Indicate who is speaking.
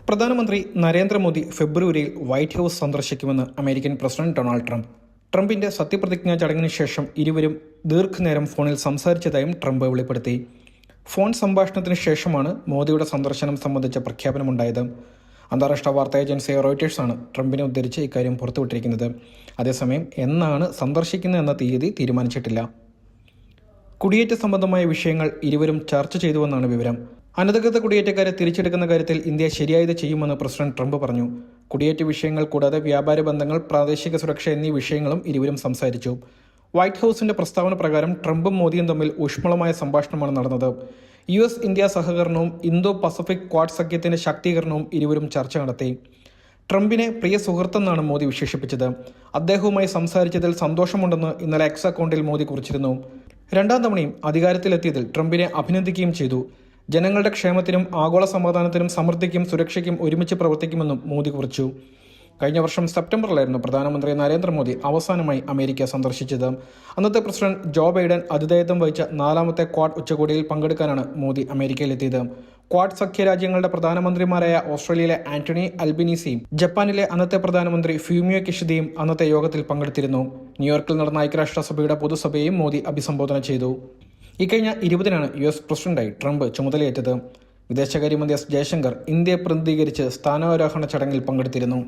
Speaker 1: പ്രധാനമന്ത്രി നരേന്ദ്രമോദി ഫെബ്രുവരിയിൽ white house സന്ദർശിക്കുമെന്ന് American president Donald Trump. ട്രംപിന്റെ സത്യപ്രതിജ്ഞാ ചടങ്ങിന് ശേഷം ഇരുവരും ദീർഘനേരം ഫോണിൽ സംസാരിച്ചതായും ട്രംപ് വെളിപ്പെടുത്തി. ഫോൺ സംഭാഷണത്തിന് ശേഷമാണ് മോദിയുടെ സന്ദർശനം സംബന്ധിച്ച പ്രഖ്യാപനമുണ്ടായത്. അന്താരാഷ്ട്ര വാർത്താ ഏജൻസി റോയിറ്റേഴ്സാണ് ട്രംപിനെ ഉദ്ധരിച്ച് ഇക്കാര്യം പുറത്തുവിട്ടിരിക്കുന്നത്. അതേസമയം എന്നാണ് സന്ദർശിക്കുന്നതെന്ന തീയതി തീരുമാനിച്ചിട്ടില്ല. കുടിയേറ്റ സംബന്ധമായ വിഷയങ്ങൾ ഇരുവരും ചർച്ച ചെയ്തുവെന്നാണ് വിവരം. അനധികൃത കുടിയേറ്റക്കാരെ തിരിച്ചെടുക്കുന്ന കാര്യത്തിൽ ഇന്ത്യ ശരിയായത് ചെയ്യുമെന്ന് പ്രസിഡന്റ് ട്രംപ് പറഞ്ഞു. കുടിയേറ്റ വിഷയങ്ങൾ കൂടാതെ വ്യാപാര ബന്ധങ്ങൾ, പ്രാദേശിക സുരക്ഷ എന്നീ വിഷയങ്ങളും ഇരുവരും സംസാരിച്ചു. വൈറ്റ് ഹൗസിന്റെ പ്രസ്താവന പ്രകാരം ട്രംപും മോദിയും തമ്മിൽ ഊഷ്മളമായ സംഭാഷണമാണ് നടന്നത്. US ഇന്ത്യ സഹകരണവും ഇന്തോ പസഫിക് ക്വാഡ് സഖ്യത്തിന്റെ ശാക്തീകരണവും ഇരുവരും ചർച്ച നടത്തി. ട്രംപിനെ പ്രിയ സുഹൃത്തെന്നാണ് മോദി വിശേഷിപ്പിച്ചത്. അദ്ദേഹവുമായി സംസാരിച്ചതിൽ സന്തോഷമുണ്ടെന്ന് ഇന്നലെ എക്സ് അക്കൗണ്ടിൽ മോദി കുറിച്ചിരുന്നു. രണ്ടാം തവണയും അധികാരത്തിലെത്തിയതിൽ ട്രംപിനെ അഭിനന്ദിക്കുകയും ചെയ്തു. ജനങ്ങളുടെ ക്ഷേമത്തിനും ആഗോള സമാധാനത്തിനും സമൃദ്ധിക്കും സുരക്ഷയ്ക്കും ഒരുമിച്ച് പ്രവർത്തിക്കുമെന്നും മോദി കുറിച്ചു. കഴിഞ്ഞ വർഷം സെപ്റ്റംബറിലായിരുന്നു പ്രധാനമന്ത്രി നരേന്ദ്രമോദി അവസാനമായി അമേരിക്ക സന്ദർശിച്ചത്. അന്നത്തെ പ്രസിഡന്റ് ജോ ബൈഡൻ ആതിഥേയത്വം വഹിച്ച 4ാമത്തെ ക്വാഡ് ഉച്ചകോടിയിൽ പങ്കെടുക്കാനാണ് മോദി അമേരിക്കയിലെത്തിയത്. ക്വാഡ് സഖ്യരാജ്യങ്ങളുടെ പ്രധാനമന്ത്രിമാരായ ഓസ്ട്രേലിയയിലെ ആന്റണി അൽബനീസിയും ജപ്പാനിലെ അന്നത്തെ പ്രധാനമന്ത്രി ഫ്യൂമിയോ കിഷിദയും അന്നത്തെ യോഗത്തിൽ പങ്കെടുത്തിരുന്നു. ന്യൂയോർക്കിൽ നടന്ന ഐക്യരാഷ്ട്രസഭയുടെ പൊതുസഭയെയും മോദി അഭിസംബോധന ചെയ്തു. ഇക്കഴിഞ്ഞ 20-നാണ് US പ്രസിഡന്റായി ട്രംപ് ചുമതലയേറ്റത്. വിദേശകാര്യമന്ത്രി S. ജയശങ്കർ ഇന്ത്യയെ പ്രതിനിധീകരിച്ച് സ്ഥാനാരോഹണ ചടങ്ങിൽ പങ്കെടുത്തിരുന്നു.